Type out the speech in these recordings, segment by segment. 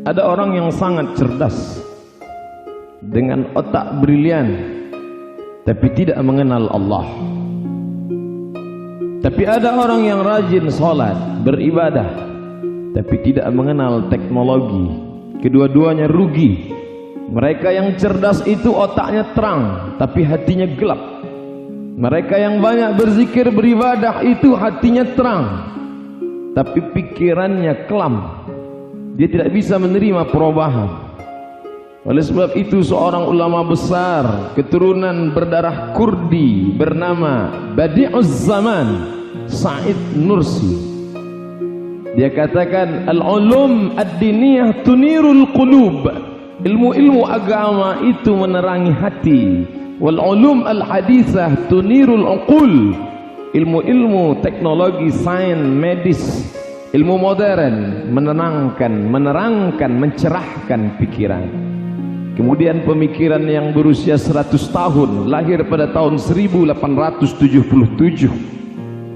Ada orang yang sangat cerdas dengan otak brilian tapi tidak mengenal Allah. Tapi ada orang yang rajin sholat, beribadah tapi tidak mengenal teknologi. Kedua-duanya rugi. Mereka yang cerdas itu otaknya terang tapi hatinya gelap. Mereka yang banyak berzikir beribadah itu hatinya terang tapi pikirannya kelam. Dia tidak bisa menerima perubahan. Oleh sebab itu seorang ulama besar keturunan berdarah Kurdi bernama Badi'uz Zaman, Said Nursi, dia katakan al-ulum ad-diniyah tunirul qulub. Ilmu-ilmu agama itu menerangi hati. Wal ulum al-hadisah tunirul uqul. Ilmu-ilmu teknologi, sains, medis, ilmu modern menerangkan, mencerahkan pikiran. Kemudian pemikiran yang berusia 100 tahun, lahir pada tahun 1877,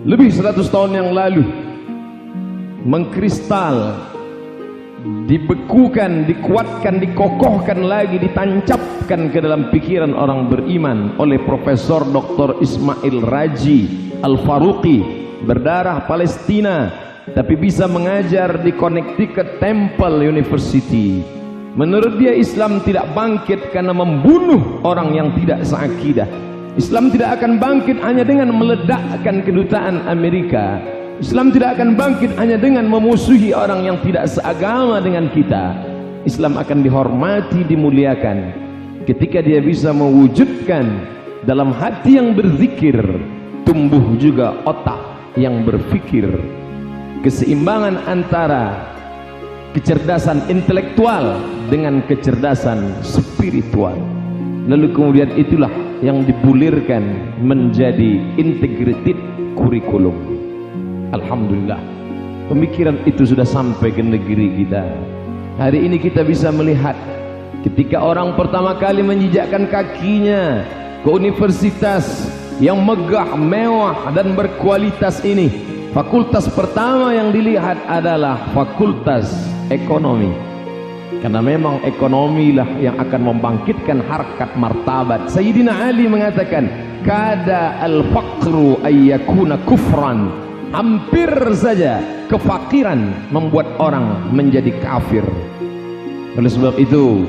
lebih 100 tahun yang lalu, mengkristal, dibekukan, dikuatkan, dikokohkan lagi, ditancapkan ke dalam pikiran orang beriman oleh Profesor Dr. Ismail Raji Al-Faruqi, berdarah Palestina tapi bisa mengajar di Connecticut Temple University. Menurut dia Islam tidak bangkit karena membunuh orang yang tidak seakidah. Islam tidak akan bangkit hanya dengan meledakkan kedutaan Amerika. Islam tidak akan bangkit hanya dengan memusuhi orang yang tidak seagama dengan kita. Islam akan dihormati, dimuliakan ketika dia bisa mewujudkan dalam hati yang berzikir tumbuh juga otak yang berfikir. Keseimbangan antara kecerdasan intelektual dengan kecerdasan spiritual. Lalu kemudian itulah yang dibulirkan menjadi integrated kurikulum. Alhamdulillah, pemikiran itu sudah sampai ke negeri kita. Hari ini kita bisa melihat ketika orang pertama kali menjejakkan kakinya ke universitas yang megah, mewah dan berkualitas ini, fakultas pertama yang dilihat adalah fakultas ekonomi. Karena memang ekonomilah yang akan membangkitkan harkat martabat. Sayyidina Ali mengatakan, kada al-faqru ayyakuna kufran. Hampir saja kefakiran membuat orang menjadi kafir. Oleh sebab itu,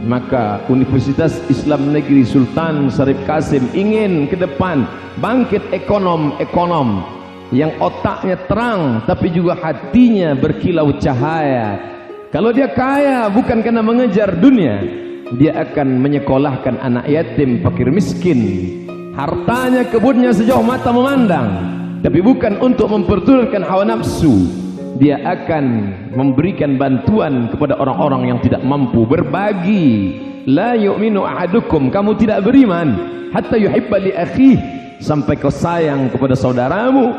maka Universitas Islam Negeri Sultan Syarif Kasim ingin ke depan bangkit ekonom-ekonom yang otaknya terang tapi juga hatinya berkilau cahaya. Kalau dia kaya bukan karena mengejar dunia, dia akan menyekolahkan anak yatim, fakir miskin. Hartanya, kebunnya sejauh mata memandang, tapi bukan untuk memperturutkan hawa nafsu. Dia akan memberikan bantuan kepada orang-orang yang tidak mampu, berbagi. La yu'minu ahadukum, kamu tidak beriman hatta yuhibba li akhih, sampai kau sayang kepada saudaramu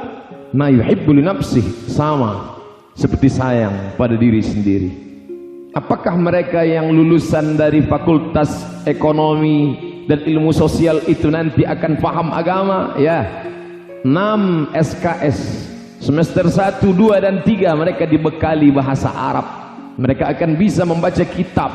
ma yuhibbu li nafsih, sama seperti sayang pada diri sendiri. Apakah mereka yang lulusan dari fakultas ekonomi dan ilmu sosial itu nanti akan paham agama? Ya, 6 SKS semester 1, 2 dan 3 mereka dibekali bahasa Arab. Mereka akan bisa membaca kitab.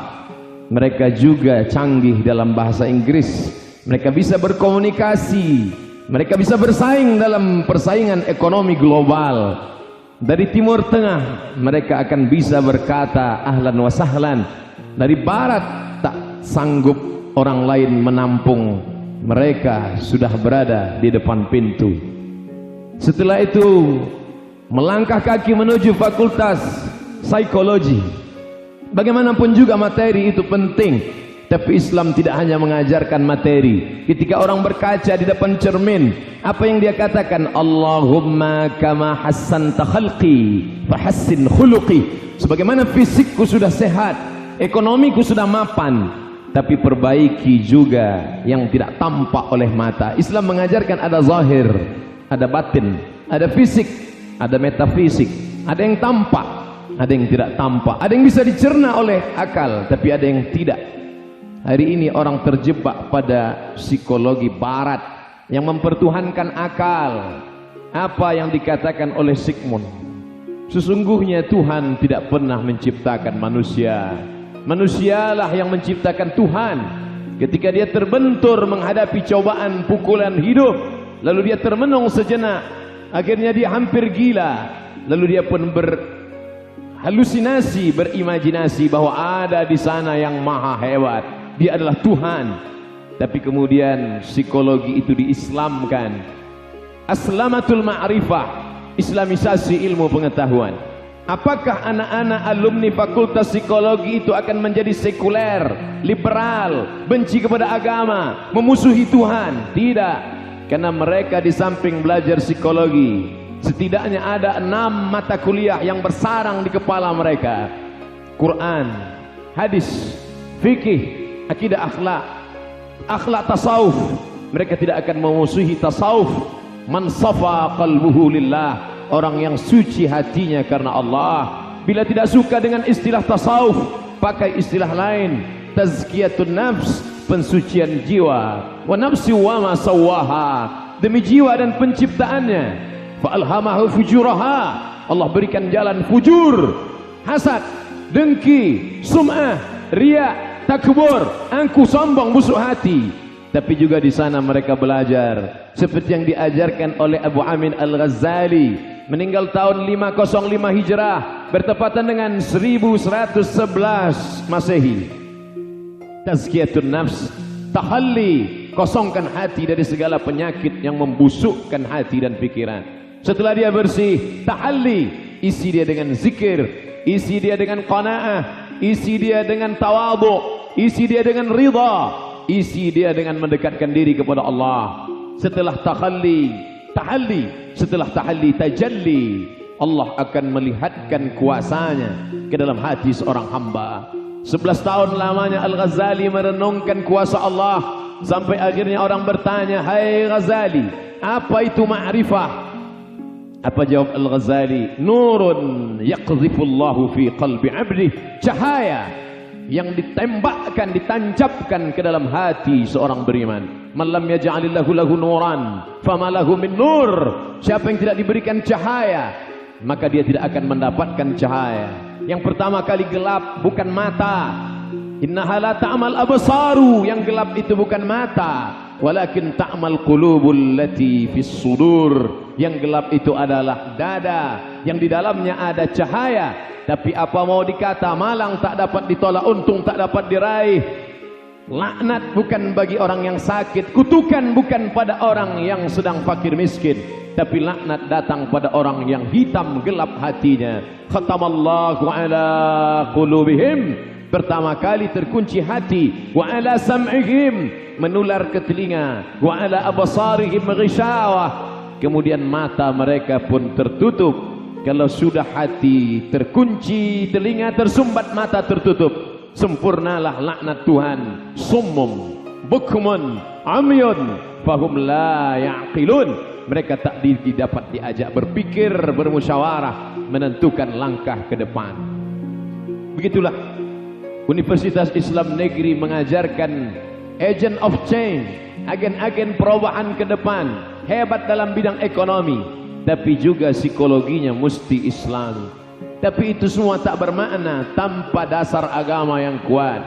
Mereka juga canggih dalam bahasa Inggris. Mereka bisa berkomunikasi. Mereka bisa bersaing dalam persaingan ekonomi global. Dari Timur Tengah mereka akan bisa berkata ahlan wa sahlan. Dari Barat tak sanggup orang lain menampung, mereka sudah berada di depan pintu. Setelah itu melangkah kaki menuju fakultas psikologi. Bagaimanapun juga materi itu penting, tapi Islam tidak hanya mengajarkan materi. Ketika orang berkaca di depan cermin, apa yang dia katakan? Allahumma kama hassanta khalqi fahassin khuluqi. Sebagaimana fisikku sudah sehat, ekonomiku sudah mapan, tapi perbaiki juga yang tidak tampak oleh mata. Islam mengajarkan ada zahir, ada batin, ada fisik, ada metafisik, ada yang tampak, ada yang tidak tampak, ada yang bisa dicerna oleh akal, tapi ada yang tidak. Hari ini orang terjebak pada psikologi barat yang mempertuhankan akal. Apa yang dikatakan oleh Sigmund? Sesungguhnya Tuhan tidak pernah menciptakan manusia. Manusialah yang menciptakan Tuhan. Ketika dia terbentur menghadapi cobaan pukulan hidup, lalu dia termenung sejenak, akhirnya dia hampir gila, lalu dia pun berhalusinasi, berimajinasi bahwa ada di sana yang maha hebat, dia adalah Tuhan. Tapi kemudian psikologi itu diislamkan, aslamatul ma'rifah, islamisasi ilmu pengetahuan. Apakah anak-anak alumni fakultas psikologi itu akan menjadi sekuler, liberal, benci kepada agama, memusuhi Tuhan? Tidak, karena mereka di samping belajar psikologi, setidaknya ada 6 mata kuliah yang bersarang di kepala mereka: Quran, hadis, fikih, akidah, akhlak tasawuf. Mereka tidak akan memusuhi tasawuf. Man safa qalbuhu lillah, orang yang suci hatinya karena Allah. Bila tidak suka dengan istilah tasawuf, pakai istilah lain: tazkiyatun nafs, pensucian jiwa. Wa nafsi wa ma sawaha, demi jiwa dan penciptaannya. Fa alhamahu fujuraha, Allah berikan jalan fujur, hasad, dengki, sum'ah, riya, takbur, angkuh, sombong, busuk hati. Tapi juga di sana mereka belajar seperti yang diajarkan oleh Abu Amin Al-Ghazali, meninggal tahun 505 Hijrah, bertepatan dengan 1111 Masehi. Tazkiyatun nafs, tahalli, kosongkan hati dari segala penyakit yang membusukkan hati dan pikiran. Setelah dia bersih, tahalli, isi dia dengan zikir, isi dia dengan qanaah, isi dia dengan tawadhu, isi dia dengan ridha, isi dia dengan mendekatkan diri kepada Allah. Setelah tahalli, setelah tahalli, tajalli, Allah akan melihatkan kuasanya ke dalam hati seorang hamba. 11 tahun lamanya Al-Ghazali merenungkan kuasa Allah, sampai akhirnya orang bertanya, "Hai Ghazali, apa itu ma'rifah?" Apa jawab Al-Ghazali? Nurun yaqdhifullahu fi qalbi 'abdi, cahaya yang ditembakkan, ditancapkan ke dalam hati seorang beriman. Man lam yaj'alillahu lahu nuran fama lahu min nur. Siapa yang tidak diberikan cahaya, maka dia tidak akan mendapatkan cahaya. Yang pertama kali gelap bukan mata. Innaha la ta'mal absaru, yang gelap itu bukan mata, walakin ta'mal qulubul lati fis sudur. Yang gelap itu adalah dada, yang di dalamnya ada cahaya. Tapi apa mau dikata, malang tak dapat ditolak, untung tak dapat diraih. Laknat bukan bagi orang yang sakit, kutukan bukan pada orang yang sedang fakir miskin, tapi laknat datang pada orang yang hitam gelap hatinya. Khatamallahu ala qulubihim, pertama kali terkunci hati. Wa ala sam'ihim, menular ke telinga. Wa ala absarihim ghishawah, kemudian mata mereka pun tertutup. Kalau sudah hati terkunci, telinga tersumbat, mata tertutup, sempurnalah laknat Tuhan. Summum bukmun amyun fahum la ya'qilun, mereka tak dapat diajak berpikir, bermusyawarah, menentukan langkah ke depan. Begitulah Universitas Islam Negeri mengajarkan agent of change, agen-agen perubahan ke depan, hebat dalam bidang ekonomi, tapi juga psikologinya mesti Islam. Tapi itu semua tak bermakna tanpa dasar agama yang kuat.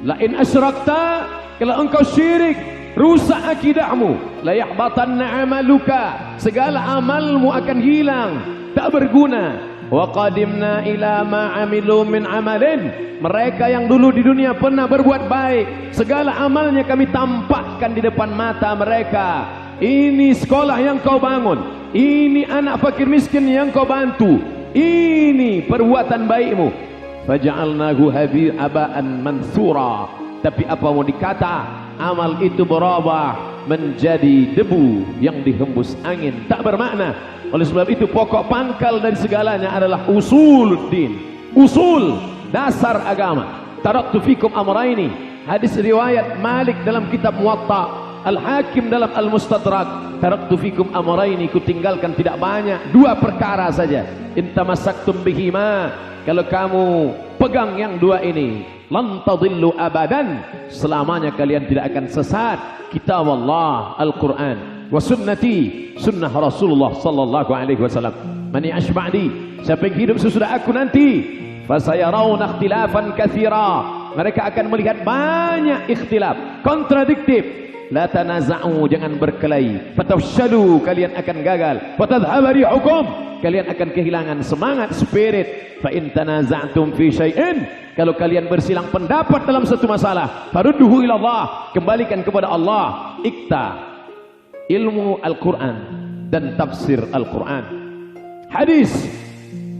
La in asyrakta, kalau engkau syirik, rusak akidahmu. La yahbatanna amaluka, segala amalmu akan hilang, tak berguna. Wa qadimna ila ma amilu min amalin, mereka yang dulu di dunia pernah berbuat baik, segala amalnya kami tampakkan di depan mata mereka. Ini sekolah yang kau bangun, ini anak fakir miskin yang kau bantu, ini perbuatan baikmu. Faja'alnahu haba'an mansura, tapi apa mau dikata, amal itu berubah menjadi debu yang dihembus angin, tak bermakna. Oleh sebab itu pokok pangkal dan segalanya adalah usuluddin, usul dasar agama. Taraktu fikum amraini, hadis riwayat Malik dalam kitab Muwatta, Al-Hakim dalam Al-Mustadrak. Taraktu fikum amraini, kutinggalkan tidak banyak, 2 perkara saja. Intamasaktum bihima, kalau kamu pegang yang 2 ini, lan tadillu abadan, selamanya kalian tidak akan sesat. Kitab Allah Al-Quran, wa sunnati, sunnah Rasulullah sallallahu alaihi wasallam. Man ya'ish ba'di, siapa yang hidup sesudah aku nanti, fasayarawna ikhtilafan katsira, mereka akan melihat banyak ikhtilaf, kontradiktif. La tanaza'u, jangan berkelahi. Fatafshalu, kalian akan gagal. Fatadhhaba rihukum, kalian akan kehilangan semangat, spirit. Fa in tanaza'tum fi syai'in, kalau kalian bersilang pendapat dalam satu masalah, farudduhu ila Allah, kembalikan kepada Allah. Ikta, ilmu Al-Quran dan tafsir Al-Quran. Hadis,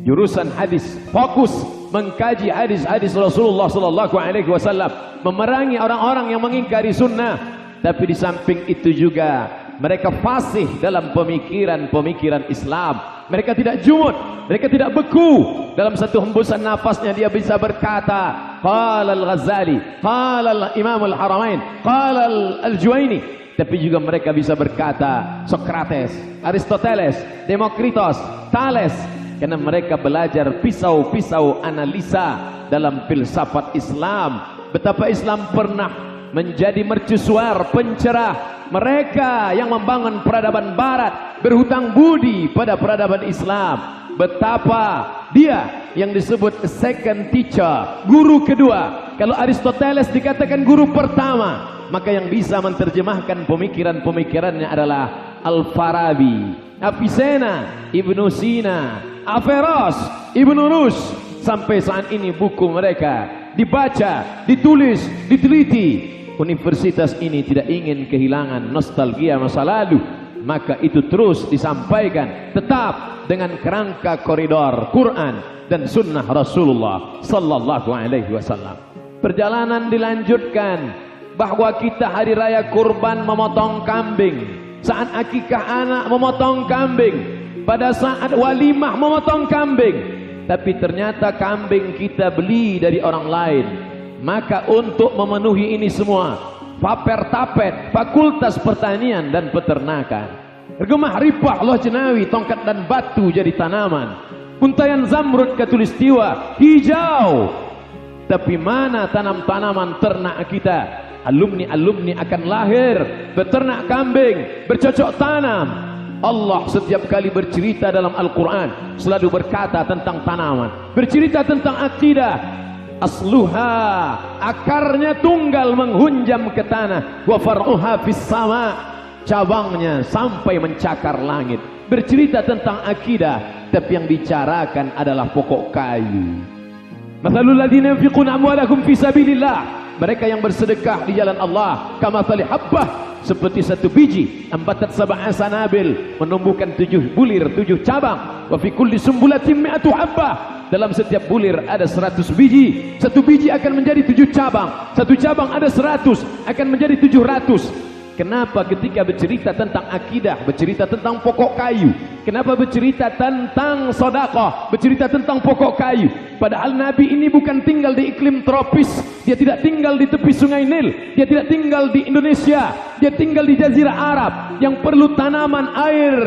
jurusan hadis, fokus mengkaji hadis-hadis Rasulullah sallallahu alaihi wasallam, memerangi orang-orang yang mengingkari sunnah. Tapi di samping itu juga mereka fasih dalam pemikiran Islam. Mereka tidak jumud, mereka tidak beku. Dalam satu hembusan nafasnya dia bisa berkata, qala al-Ghazali, qala al-Imam al-Haramain, qala al-Juwaini. Tapi juga mereka bisa berkata Socrates, Aristoteles, Demokritos, Thales. Karena mereka belajar pisau-pisau analisa dalam filsafat Islam. Betapa Islam pernah menjadi mercusuar, pencerah. Mereka yang membangun peradaban barat berhutang budi pada peradaban Islam. Betapa dia yang disebut second teacher, guru kedua. Kalau Aristoteles dikatakan guru pertama, maka yang bisa menerjemahkan pemikiran-pemikirannya adalah Al-Farabi, Avicenna, Ibnu Sina, Averroes, Ibnu Rus. Sampai saat ini buku mereka dibaca, ditulis, diteliti. Universitas ini tidak ingin kehilangan nostalgia masa lalu, maka itu terus disampaikan tetap dengan kerangka koridor Quran dan sunnah Rasulullah sallallahu alaihi wasallam. Perjalanan dilanjutkan bahwa kita hari raya kurban memotong kambing, saat akikah anak memotong kambing, pada saat walimah memotong kambing. Tapi ternyata kambing kita beli dari orang lain. Maka untuk memenuhi ini semua, Fapertapet, Fakultas Pertanian dan Peternakan, Gemah Ripah Loh Jenawi, tongkat dan batu jadi tanaman, Untayan Zamrud Katulistiwa hijau. Tapi mana tanam-tanaman ternak kita? Alumni-alumni akan lahir beternak kambing, bercocok tanam. Allah setiap kali bercerita dalam Al-Quran selalu berkata tentang tanaman, bercerita tentang akidah. Asluha, akarnya tunggal menghunjam ke tanah, wa far'uha fis sama, cabangnya sampai mencakar langit. Bercerita tentang akidah, tapi yang bicarakan adalah pokok kayu. Mathalul ladzina yunfiquna amwalakum fi sabilillah, mereka yang bersedekah di jalan Allah, kamathali habbah, seperti satu biji, ambatat sab'a sanabil, menumbuhkan 7 bulir, 7 cabang. Wa fi kulli sumbulatin mi'atu habbah, dalam setiap bulir ada 100 biji. Satu biji akan menjadi 7 cabang, satu cabang ada 100, akan menjadi 700. Kenapa ketika bercerita tentang akidah, bercerita tentang pokok kayu? Kenapa bercerita tentang sedekah, bercerita tentang pokok kayu? Padahal Nabi ini bukan tinggal di iklim tropis, dia tidak tinggal di tepi sungai Nil, dia tidak tinggal di Indonesia, dia tinggal di Jazirah Arab yang perlu tanaman air.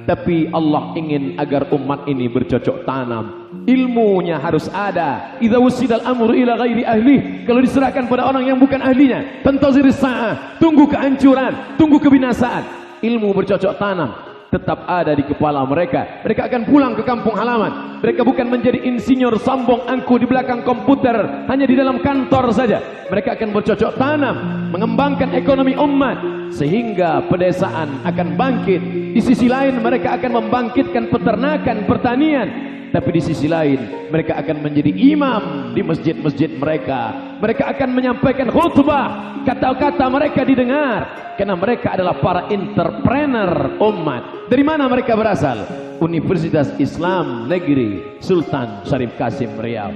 Tapi Allah ingin agar umat ini bercocok tanam. Ilmunya harus ada. Idza wusidal amru ila ghairi ahli, kalau diserahkan pada orang yang bukan ahlinya, tantaziris sa'ah, tunggu kehancuran, tunggu kebinasaan. Ilmu bercocok tanam tetap ada di kepala mereka. Mereka akan pulang ke kampung halaman. Mereka bukan menjadi insinyur sambong angku di belakang komputer, hanya di dalam kantor saja. Mereka akan bercocok tanam, mengembangkan ekonomi umat, sehingga pedesaan akan bangkit. Di sisi lain mereka akan membangkitkan peternakan, pertanian. Tapi di sisi lain mereka akan menjadi imam di masjid-masjid mereka. Mereka akan menyampaikan khutbah, kata-kata mereka didengar, karena mereka adalah para entrepreneur umat. Dari mana mereka berasal? Universitas Islam Negeri Sultan Syarif Kasim Riau.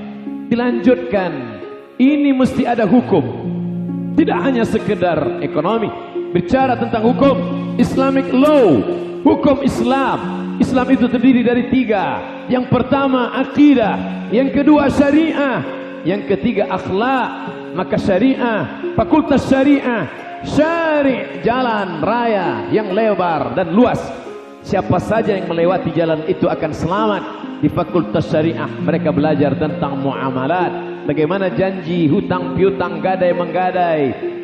Dilanjutkan, ini mesti ada hukum, tidak hanya sekedar ekonomi. Bicara tentang hukum, Islamic law, hukum Islam. Islam itu terdiri dari 3. Yang pertama akidah, yang kedua syariah, yang ketiga akhlak. Maka syariah, fakultas syariah, syari' jalan raya yang lebar dan luas. Siapa saja yang melewati jalan itu akan selamat. Di fakultas syariah mereka belajar tentang muamalat, bagaimana janji, hutang piutang, gadai menggadai.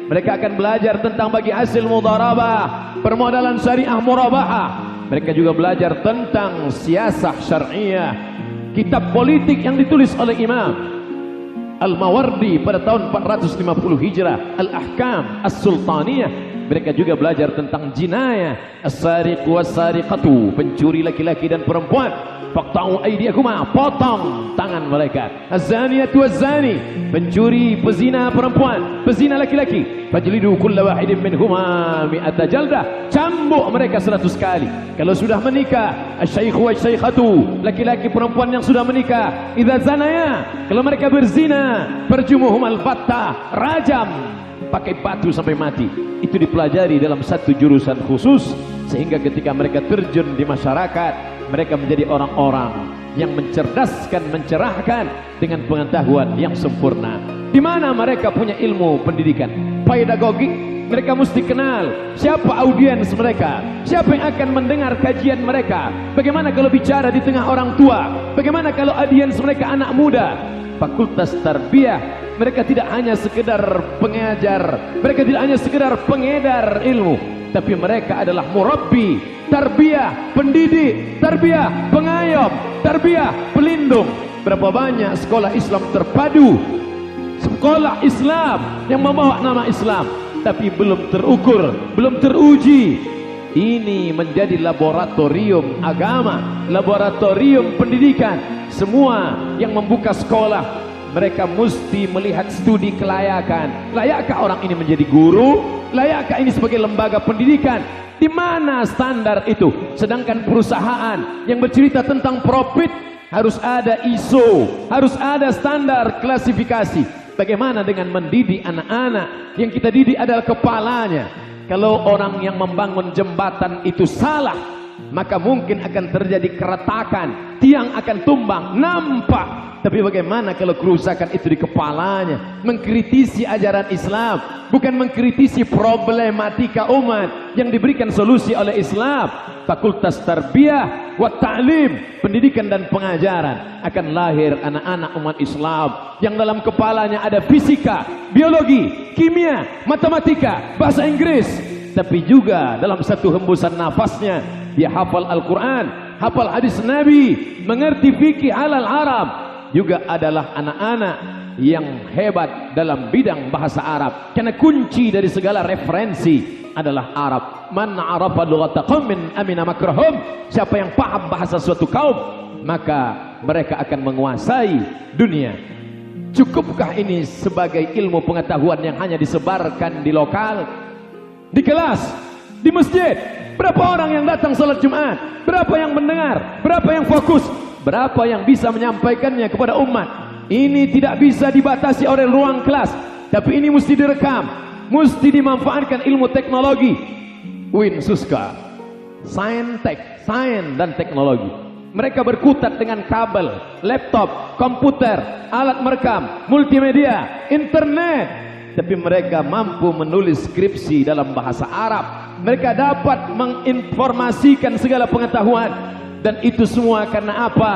Mereka akan belajar tentang bagi hasil mudharabah, permodalan syariah murabahah. Mereka juga belajar tentang siasah syariah, kitab politik yang ditulis oleh Imam Al-Mawardi pada tahun 450 Hijrah, Al-Ahkam As-Sultaniyah. Mereka juga belajar tentang jinayah, as-sariqu was-sariqatu, pencuri laki-laki dan perempuan, faqta'u aydiyakuma, potong tangan mereka. Az-zaniyatu waz-zani, pencuri pezina perempuan, pezina laki-laki, fajlidu kulla wahidin minhuma mi'ata jaldah, cambuk mereka 100 kali. Kalau sudah menikah, asy-syaikhu wasy-syaikhatu, laki-laki perempuan yang sudah menikah, idza zanaya, kalau mereka berzina, farjumuhum al-battah, rajam pakai batu sampai mati. Itu dipelajari dalam satu jurusan khusus, sehingga ketika mereka terjun di masyarakat, mereka menjadi orang-orang yang mencerdaskan, mencerahkan dengan pengetahuan yang sempurna. Di mana mereka punya ilmu pendidikan, pedagogik, mereka mesti kenal siapa audiens mereka, siapa yang akan mendengar kajian mereka, bagaimana kalau bicara di tengah orang tua, bagaimana kalau audiens mereka anak muda. Fakultas Tarbiyah, mereka tidak hanya sekedar pengajar, mereka tidak hanya sekedar pengedar ilmu, tapi mereka adalah murabbi, tarbiyah, pendidik, tarbiyah, pengayom, tarbiyah, pelindung. Berapa banyak sekolah Islam terpadu, sekolah Islam yang membawa nama Islam, tapi belum terukur, belum teruji. Ini menjadi laboratorium agama, laboratorium pendidikan. Semua yang membuka sekolah, mereka mesti melihat studi kelayakan. Layakkah orang ini menjadi guru? Layakkah ini sebagai lembaga pendidikan? Di mana standar itu? Sedangkan perusahaan yang bercerita tentang profit harus ada ISO, harus ada standar klasifikasi. Bagaimana dengan mendidik anak-anak? Yang kita didik adalah kepalanya. Kalau orang yang membangun jembatan itu salah, maka mungkin akan terjadi keretakan, tiang akan tumbang, nampak. Tapi bagaimana kalau kerusakan itu di kepalanya? Mengkritisi ajaran Islam, bukan mengkritisi problematika umat yang diberikan solusi oleh Islam. Fakultas Tarbiyah wa Ta'lim, pendidikan dan pengajaran, akan lahir anak-anak umat Islam yang dalam kepalanya ada fisika, biologi, kimia, matematika, bahasa Inggris, tapi juga dalam satu hembusan nafasnya dia hafal Al-Quran, hafal hadis Nabi, mengerti fikih halal haram. Juga adalah anak-anak yang hebat dalam bidang bahasa Arab, karena kunci dari segala referensi adalah Arab. Man arafa lughata qaumin amina makrahum, siapa yang paham bahasa suatu kaum, maka mereka akan menguasai dunia. Cukupkah ini sebagai ilmu pengetahuan yang hanya disebarkan di lokal, di kelas, di masjid? Berapa orang yang datang salat Jumat? Berapa yang mendengar? Berapa yang fokus? Berapa yang bisa menyampaikannya kepada umat? Ini tidak bisa dibatasi oleh ruang kelas, tapi ini mesti direkam, mesti dimanfaatkan ilmu teknologi. Win Suska, Saintek, Sains dan Teknologi. Mereka berkutat dengan kabel, laptop, komputer, alat merekam, multimedia, internet. Tapi mereka mampu menulis skripsi dalam bahasa Arab. Mereka dapat menginformasikan segala pengetahuan. Dan itu semua karena apa?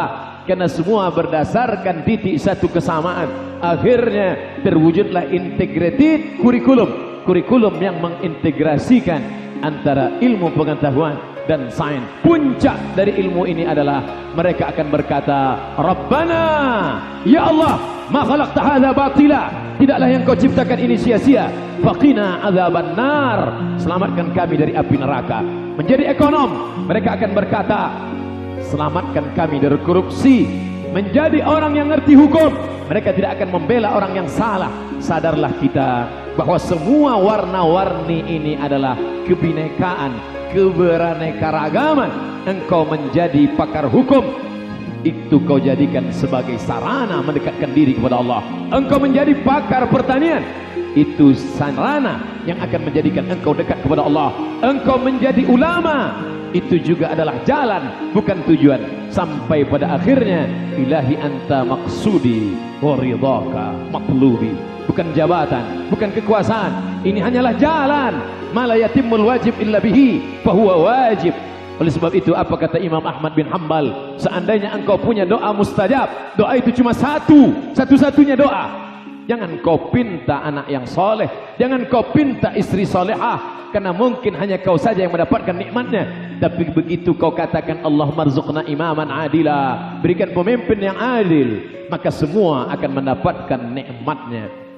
Karena semua berdasarkan titik satu kesamaan. Akhirnya terwujudlah integrated kurikulum, kurikulum yang mengintegrasikan antara ilmu pengetahuan dan sains. Puncak dari ilmu ini adalah mereka akan berkata, Rabbana, ya Allah, ma khalaqta hadza batila, tidaklah yang kau ciptakan ini sia-sia. Faqina adzaban nar, selamatkan kami dari api neraka. Menjadi ekonom, mereka akan berkata, selamatkan kami dari korupsi. Menjadi orang yang ngerti hukum, mereka tidak akan membela orang yang salah. Sadarlah kita bahwa semua warna-warni ini adalah kebinekaan, keberaneka-ragaman. Engkau menjadi pakar hukum, itu kau jadikan sebagai sarana mendekatkan diri kepada Allah. Engkau menjadi pakar pertanian, itu sarana yang akan menjadikan engkau dekat kepada Allah. Engkau menjadi ulama, itu juga adalah jalan, bukan tujuan. Sampai pada akhirnya, ilahi anta maksudi wa ridhaka matlubi. Bukan jabatan, bukan kekuasaan, ini hanyalah jalan. Ma la yatimul wajib illa bihi fahuwa wajib. Oleh sebab itu, apa kata Imam Ahmad bin Hanbal? Seandainya engkau punya doa mustajab, doa itu cuma satu-satunya doa, Jangan kau pinta anak yang soleh, jangan kau pinta istri solehah, karena mungkin hanya kau saja yang mendapatkan nikmatnya. Tapi begitu kau katakan Allah marzuqna imaman adila, berikan pemimpin yang adil, maka semua akan mendapatkan nikmatnya.